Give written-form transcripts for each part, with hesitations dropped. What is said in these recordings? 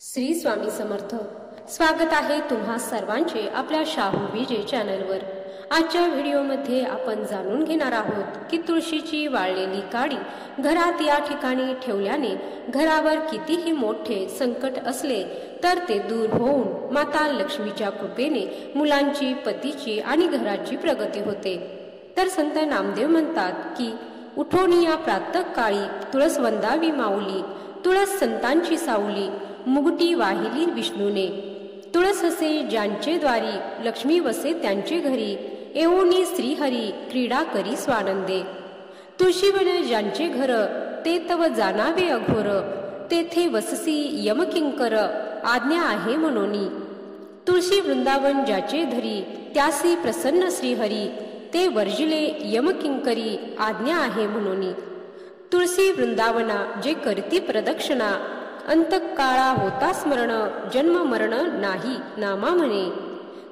श्री स्वामी समर्थ। स्वागत आहे तुम्हा सर्वांचे आपल्या शाहू विजय चॅनलवर। आजच्या व्हिडिओमध्ये आपण जाणून घेणार आहोत की तुळशीची वाळलेली काडी घरात या ठिकाणी ठेवल्याने घरावर कितीही मोठे संकट असले तर ते दूर होऊन माता लक्ष्मीच्या कृपेने मुलांची, पतीची आणि घराची प्रगती होते। तर संत नामदेव म्हणतात की उठोनी या प्रातःकाळी तुळस वंदावी माऊली, तुळस संतांची सावली, मुगटी वाहिली विष्णूने। तुळस असे ज्यांचे द्वारी, लक्ष्मी वसे त्यांचे घरी, एवोनी श्रीहरी क्रीडा करी स्वानंदे। तुळशीवन ज्यांचे घर, ते तव जाणावे अघोर, तेथे वससी यमकिंकर आज्ञा आहे म्हणोनी। तुळशी वृंदावन ज्याचे धरी, त्यासी प्रसन्न श्रीहरी, ते वर्जिले यमकिंकरी आज्ञा आहे म्हणोनी। तुळशी वृंदावना जे करती प्रदक्षिणा, अंतकाळा होता स्मरण, जन्म मरण नाही नामा म्हणे।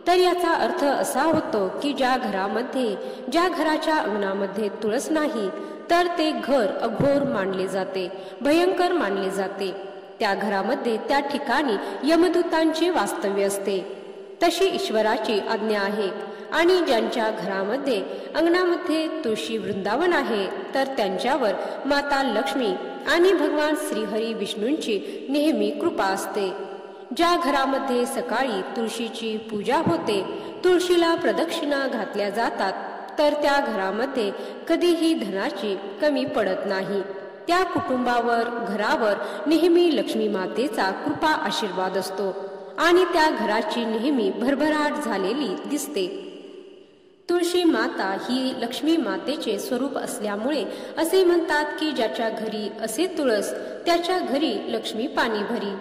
तर याचा अर्थ असा होतो की ज्या घरामध्ये, ज्या घराच्या अंगणामध्ये तुळस नाही तर ते घर अघोर मानले जाते, भयंकर मानले जाते। त्या घरामध्ये, त्या ठिकाणी यमदूतांचे वास्तव्य असते, तशी ईश्वराची आज्ञा आहे। आणि ज्यांच्या घरामध्ये, अंगणामध्ये तुळशी वृंदावन आहे तर त्यांच्यावर माता लक्ष्मी आणि भगवान श्रीहरी विष्णूंची नेहमी कृपा असते। ज्या घरामध्ये सकाळी तुळशीची पूजा होते, तुळशीला प्रदक्षिणा घातल्या जातात, तर त्या घरामध्ये कधीही धनाची कमी पडत नाही। त्या कुटुंबावर, घरावर नेहमी लक्ष्मी मातेचा कृपा आशीर्वाद असतो आणि त्या घराची नेहमी भरभराट झालेली दिसते। तुळशी माता ही लक्ष्मी मातेचे स्वरूप असल्यामुळे असे म्हणतात की ज्याच्या घरी असे तुळस, त्याच्या घरी लक्ष्मी पाणी भरी।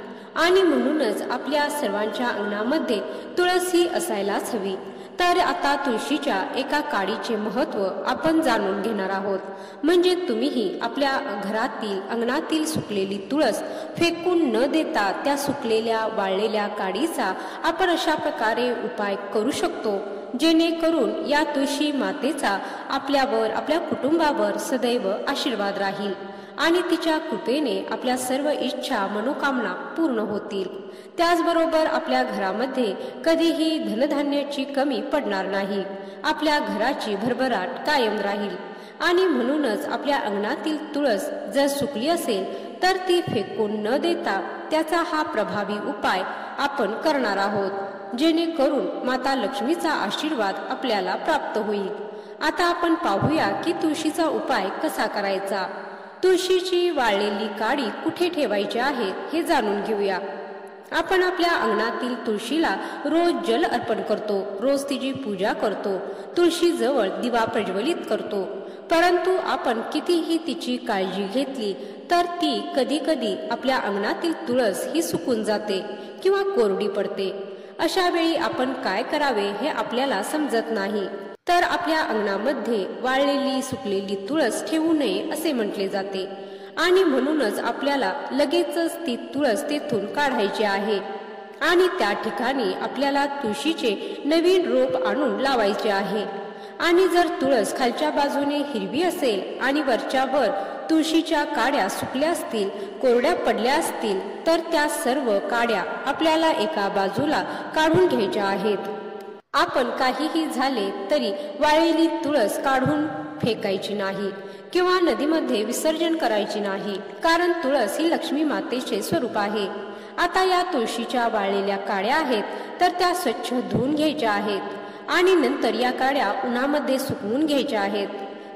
आणि म्हणूनच आपल्या सर्वांच्या अंगणामध्ये तुळस ही असायलाच हवी। तर आता तुळशीच्या एका काडीचे महत्त्व आपण जाणून घेणार आहोत। म्हणजे तुम्हीही आपल्या घरातील, अंगणातील सुकलेली तुळस फेकून न देता त्या सुकलेल्या, वाळलेल्या काडीचा आपण अशा प्रकारे उपाय करू शकतो, जेणेकरून या तुळशी मातेचा आपल्यावर, आपल्या कुटुंबावर सदैव आशीर्वाद राहील आणि तिच्या कृपेने आपल्या सर्व इच्छा, मनोकामना पूर्ण होतील। त्याचबरोबर आपल्या घरामध्ये कधीही धनधान्याची कमी पडणार नाही, आपल्या घराची भरभराट कायम राहील। आणि म्हणूनच आपल्या अंगणातील तुळस जर सुकली असेल तर ती फेकून न देता त्याचा हा प्रभावी उपाय आपण करणार आहोत, जेणेकरून माता लक्ष्मीचा आशीर्वाद आपल्याला प्राप्त होईल। आता आपण पाहूया की तुळशीचा उपाय कसा करायचा। तुळशीची वाळलेली काडी कुठे ठेवायची आहे हे जाणून घेऊया। आपण आपल्या अंगणातील तुळशीला रोज जल अर्पण करतो, रोज तिची पूजा करतो, तुळशीजवळ दिवा प्रज्वलित करतो, परंतु आपण कितीही तिची काळजी घेतली तर ती कधी कधी आपल्या अंगणातील तुळस ही सुकून जाते किंवा कोरडी पडते। अशा वेळी आपण काय करावे हे आपल्याला समजत नाही। तर आपल्या अंगणामध्ये वाळलेली, सुकलेली तुळस ठेवू नये असे म्हटले जाते आणि म्हणूनच आपल्याला लगेचच ती तुळस तेथून काढायची आहे आणि त्या ठिकाणी आपल्याला तुळशीचे नवीन रोप आणून लावायचे आहे। आणि जर तुळस खालच्या बाजूने हिरवी असेल आणि वरच्यावर तुळशीच्या काड्या सुकल्या असतील, कोरड्या पडल्या असतील, तर त्या सर्व काड्या आपल्याला एका बाजूला काढून घ्यायच्या आहेत। आपण काहीही झाले तरी वाळलेली तुळस काढून फेकायची नाही किंवा नदीमध्ये विसर्जन करायची नाही, कारण तुळस ही लक्ष्मी मातेचे स्वरूप आहे। आता या तुळशीच्या वाळलेल्या काड्या आहेत तर त्या स्वच्छ धुवून घ्यायच्या आहेत आणि नंतर या काड्या उन्हामध्ये सुकवून घ्यायच्या आहेत।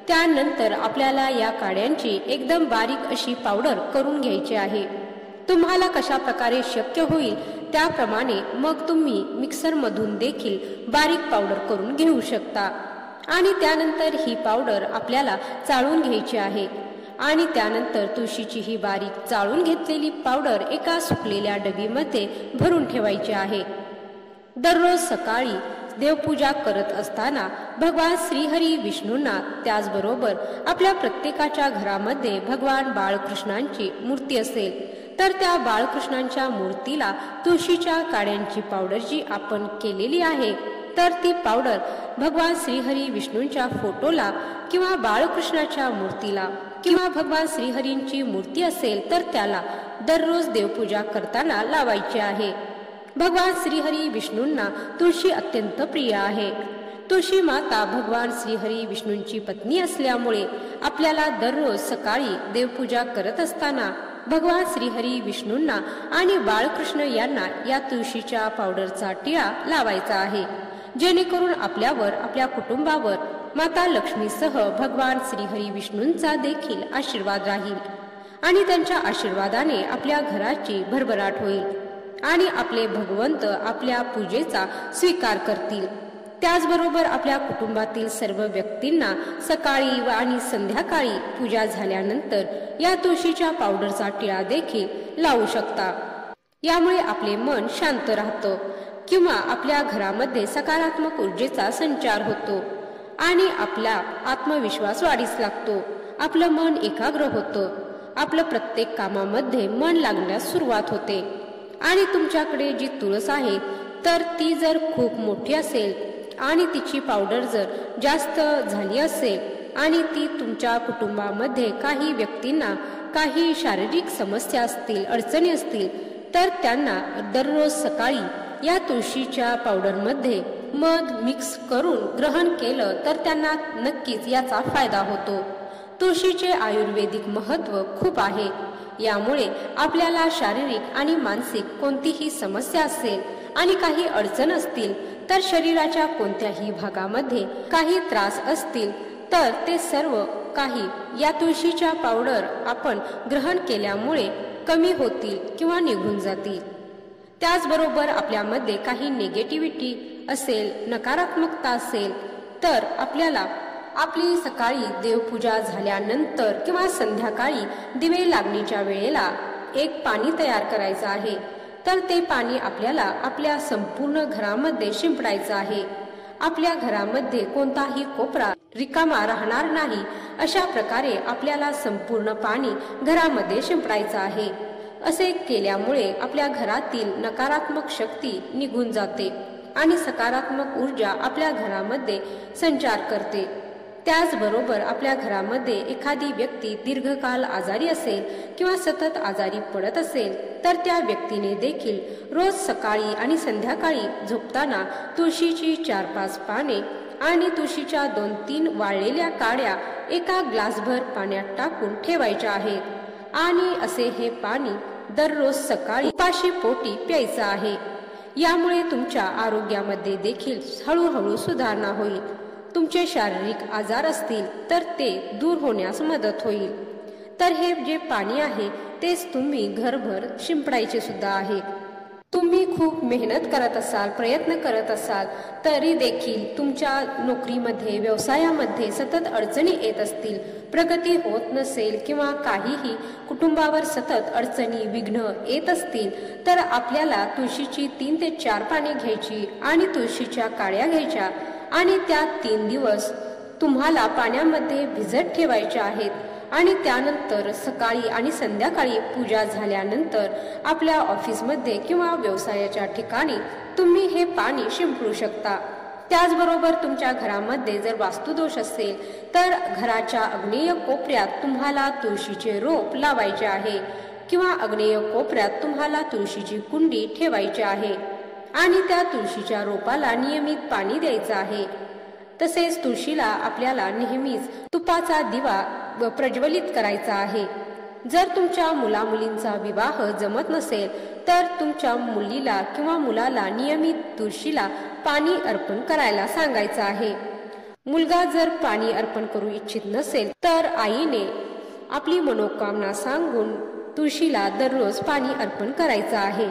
त्यानंतर आपल्याला या काड्यांची एकदम बारीक अशी पावडर करून घ्यायची आहे। तुम्हाला कशा प्रकारे शक्य होईल त्याप्रमाणे मग तुम्ही मिक्सर मधून देखील बारीक पावडर करून घेऊ शकता। आणि त्यानंतर ही पावडर आपल्याला चाळून घ्यायची आहे आणि त्यानंतर तुळशीची ही बारीक चाळून घेतलेली पावडर एका सुकलेल्या डबीमध्ये भरून ठेवायची आहे। दररोज सकाळी देवपूजा करत असताना भगवान श्रीहरी विष्णूंना, त्याचबरोबर आपल्या प्रत्येकाच्या घरामध्ये भगवान बाळकृष्णांची मूर्ती असेल तर त्या बाळकृष्णांच्या मूर्तीला तुळशीच्या काड्यांची पावडर जी आपण केलेली आहे तर ती पावडर भगवान श्रीहरी विष्णूंच्या फोटोला किंवा बाळकृष्णाच्या मूर्तीला किंवा भगवान श्रीहरींची मूर्ती असेल तर त्याला दररोज देवपूजा करताना लावायची आहे. भगवान श्रीहरी विष्णूंना तुळशी अत्यंत प्रिय आहे. तुळशी माता भगवान श्रीहरी विष्णूंची पत्नी असल्यामुळे आपल्याला दररोज सकाळी देवपूजा करत असताना भगवान श्रीहरी विष्णूंना आणि बाळकृष्ण यांना या तुळशीच्या पावडरचा टिळा लावायचा आहे, जेणेकरून आपल्यावर, आपल्या कुटुंबावर माता लक्ष्मीसह भगवान श्रीहरी विष्णूंचा देखील आशीर्वाद राहील आणि त्यांच्या आशीर्वादाने आपल्या घराची भरभराट होईल आणि आपले भगवंत आपल्या पूजेचा स्वीकार करतील. त्याचबरोबर आपल्या कुटुंबातील सर्व व्यक्तींना सकाळी व आणि संध्याकाळी पूजा झाल्यानंतर या तुळशीच्या पावडरचा टिळा देखील लावू शकता. यामुळे आपले मन शांत राहतं किंवा आपल्या घरामध्ये सकारात्मक ऊर्जेचा संचार होतो आणि आपला आत्मविश्वास वाढीस लागतो. आपलं मन एकाग्र होतं, आपलं प्रत्येक कामामध्ये मन लागण्यास सुरुवात होते आणि तुमच्याकडे जी तुळस आहे तर ती जर खूप मोठी असेल आणि तिची पावडर जर जास्त झाली असेल आणि ती तुमच्या कुटुंबामध्ये काही व्यक्तींना काही शारीरिक समस्या असतील, अडचणी असतील तर त्यांना दररोज सकाळी या तुळशीच्या पावडरमध्ये मध मिक्स करून ग्रहण केलं तर त्यांना नक्कीच याचा फायदा होतो. तुळशीचे आयुर्वेदिक महत्त्व खूप आहे. यामुळे आपल्याला शारीरिक आणि मानसिक कोणतीही समस्या असेल आणि काही अडचण असतील तर शरीराच्या कोणत्याही भागामध्ये काही त्रास असतील तर ते सर्व काही या तुळशीच्या पावडर आपण ग्रहण केल्यामुळे कमी होतील किंवा निघून जातील. त्याचबरोबर आपल्यामध्ये काही निगेटिव्हिटी असेल, नकारात्मकता असेल तर आपल्याला आपली सकाळी देवपूजा झाल्यानंतर किंवा संध्याकाळी दिवे लागणीच्या वेळेला एक पाणी तयार करायचं आहे. तर ते पाणी आपल्याला आपल्या संपूर्ण घरामध्ये शिंपडायचं आहे. आपल्या घरामध्ये कोणताही कोपरा रिकामा राहणार नाही अशा प्रकारे आपल्याला संपूर्ण पाणी घरामध्ये शिंपडायचं आहे. असे केल्यामुळे आपल्या घरातील नकारात्मक शक्ती निघून जाते आणि सकारात्मक ऊर्जा आपल्या घरामध्ये संचार करते. त्याचबरोबर आपल्या घरामध्ये एखादी व्यक्ती दीर्घकाळ आजारी असेल किंवा सतत आजारी पडत असेल तर त्या व्यक्तीने देखील रोज सकाळी आणि संध्याकाळी झोपताना तुळशीची 4-5 पाने आणि तुळशीच्या 2-3 वाळलेल्या काड्या एका ग्लासभर पाण्यात टाकून ठेवायच्या आहेत आणि असे हे पाणी दररोज सकाळी उपाशी पोटी प्यायचं आहे. यामुळे तुमच्या आरोग्यामध्ये देखील हळूहळू सुधारणा होईल. तुमचे शारीरिक आजार असतील तर ते दूर होण्यास मदत होईल. तर हे जे पाणी आहे तेच तुम्ही घरभर शिंपडायचे सुद्धा आहे. तुम्ही खूप मेहनत करत असाल, प्रयत्न करत असाल तरी देखील तुमच्या नोकरीमध्ये, व्यवसायामध्ये सतत अडचणी येत असतील, प्रगती होत नसेल किंवा काहीही कुटुंबावर सतत अडचणी, विघ्न येत असतील तर आपल्याला तुळशीची 3 ते 4 पाने घ्यायची आणि तुळशीच्या काड्या घ्यायच्या आणि त्या 3 दिवस तुम्हाला पाण्यामध्ये भिजत ठेवायच्या आहेत आणि त्यानंतर सकाळी आणि संध्याकाळी पूजा झाल्यानंतर आपल्या ऑफिसमध्ये किंवा व्यवसायाच्या ठिकाणी तुम्ही हे पाणी शिंपडू शकता. त्याचबरोबर तुमच्या घरामध्ये जर वास्तुदोष असेल तर घराच्या आग्नेय कोपऱ्यात तुम्हाला तुळशीचे रोप लावायचे आहे किंवा आग्नेय कोपऱ्यात तुम्हाला तुळशीची कुंडी ठेवायची आहे आणि त्या तुळशीच्या रोपाला नियमित पाणी द्यायचं आहे. तसेच तुळशीला आपल्याला नेहमीच तुपाचा दिवा प्रज्वलित करायचा आहे. जर तुमच्या मुलामुलींचा विवाह जमत नसेल तर तुमच्या मुलीला किंवा मुलाला नियमित तुळशीला पाणी अर्पण करायला सांगायचं आहे. मुलगा जर पाणी अर्पण करू इच्छित नसेल तर आईने आपली मनोकामना सांगून तुळशीला दररोज पाणी अर्पण करायचं आहे.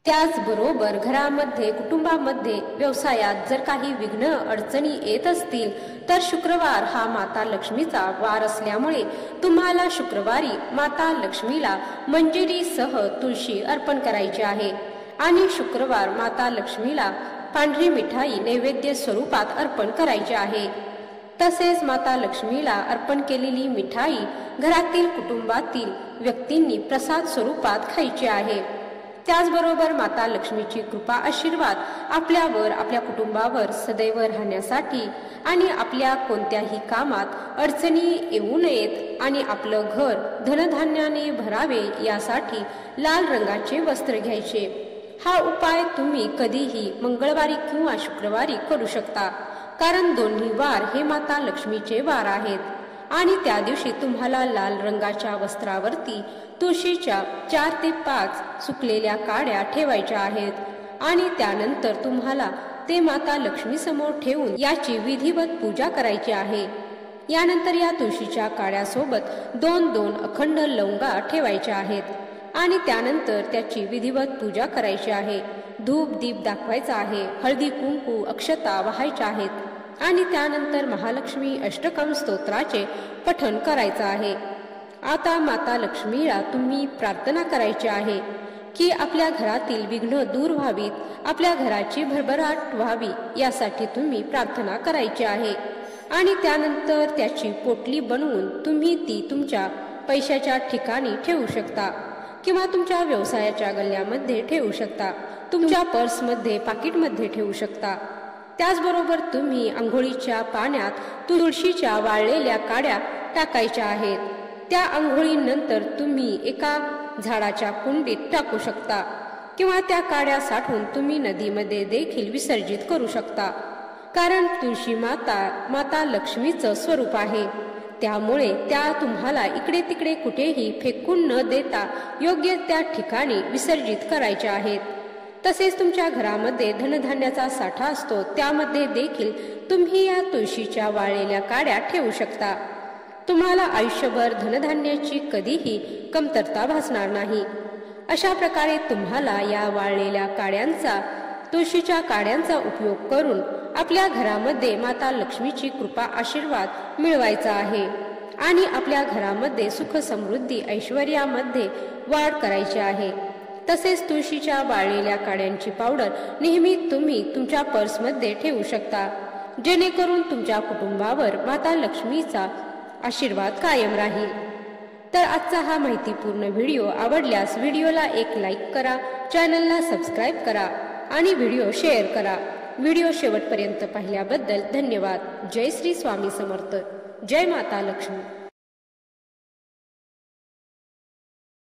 त्याचबरोबर घरामध्ये, कुटुंबामध्ये, व्यवसायात जर काही विघ्न अडचणी येत असतील तर शुक्रवार हा माता लक्ष्मीचा वार असल्यामुळे तुम्हाला शुक्रवारी माता लक्ष्मीला मंजिरीसह तुळशी अर्पण करायची आहे आणि शुक्रवार माता लक्ष्मीला पांढरी मिठाई नैवेद्य स्वरूपात अर्पण करायची आहे. तसेच माता लक्ष्मीला अर्पण केलेली मिठाई घरातील, कुटुंबातील व्यक्तींनी प्रसाद स्वरूपात खायची आहे. त्याचबरोबर माता लक्ष्मीची कृपा आशीर्वाद आपल्यावर, आपल्या कुटुंबावर सदैव राहण्यासाठी आणि आपल्या कोणत्याही कामात अडचणी येऊ नयेत आणि आपलं घर धनधान्याने भरावे यासाठी लाल रंगाचे वस्त्र घ्यायचे। हा उपाय तुम्ही कधीही मंगळवारी किंवा शुक्रवारी करू शकता, कारण दोन्ही वार हे माता लक्ष्मीचे वार आहेत आणि त्या दिवशी तुम्हाला लाल रंगाच्या वस्त्रावरती तुळशीच्या 4 ते 5 सुकलेल्या काड्या ठेवायच्या आहेत आणि त्यानंतर तुम्हाला ते माता लक्ष्मी समोर ठेवून याची विधिवत पूजा करायची आहे। यानंतर या तुळशीच्या काड्यासोबत 2 अखंड लवंगा ठेवायच्या आहेत आणि त्यानंतर त्याची विधिवत पूजा करायची आहे। धूप दीप दाखवायचा आहे, हळदी कुंकू अक्षता वाहायच्या आहेत आणि त्यानंतर महालक्ष्मी अष्टकम स्तोत्राचे पठण करायचं आहे। आता माता लक्ष्मीला तुम्ही प्रार्थना करायची आहे की आपल्या घरातील विघ्न दूर व्हावीत, आपल्या घराची भरभराट व्हावी यासाठी तुम्ही प्रार्थना करायची आहे आणि त्यानंतर त्याची पोटली बनवून तुम्ही ती तुमच्या पैशाच्या ठिकाणी ठेवू शकता किंवा तुमच्या व्यवसायाच्या गल्ल्यामध्ये ठेवू शकता, तुमच्या पर्समध्ये, पाकिटमध्ये ठेवू शकता। त्याचबरोबर तुम्ही आंघोळीच्या पाण्यात तुळशीच्या वाळलेल्या काड्या टाकायच्या आहेत। त्या आंघोळीनंतर तुम्ही एका झाडाच्या कुंडीत टाकू शकता किंवा त्या काड्या साठवून तुम्ही नदीमध्ये देखील विसर्जित करू शकता, कारण तुळशी माता लक्ष्मीचं स्वरूप आहे। त्यामुळे त्या तुम्हाला इकडे तिकडे कुठेही फेकून न देता योग्य त्या ठिकाणी विसर्जित करायच्या आहेत। तसेच तुमच्या घरामध्ये धनधान्याचा साठा असतो, त्यामध्ये देखील तुम्ही या तुळशीच्या वाळलेल्या काड्या ठेवू शकता। तुम्हाला आयुष्यभर धनधान्याची कधीही कमतरता भासणार नाही। अशा प्रकारे तुम्हाला या वाळलेल्या काड्यांचा, तुळशीच्या काड्यांचा उपयोग करून आपल्या घरामध्ये माता लक्ष्मीची कृपा आशीर्वाद मिळवायचा आहे आणि आपल्या घरामध्ये सुख समृद्धी ऐश्वर्यामध्ये वाढ करायची आहे। तसेच तुळशीच्या वाळलेल्या काड्यांची पावडर नेहमी तुम्ही तुमच्या पर्समध्ये ठेवू शकता, जेणेकरून तुमच्या कुटुंबावर माता लक्ष्मीचा आशीर्वाद कायम राहील। तर आजचा हा माहितीपूर्ण व्हिडिओ आवडल्यास व्हिडिओला एक लाईक करा, चॅनलला सबस्क्राईब करा आणि व्हिडिओ शेअर करा। व्हिडिओ शेवटपर्यंत पाहिल्याबद्दल धन्यवाद। जय श्री स्वामी समर्थ। जय माता लक्ष्मी।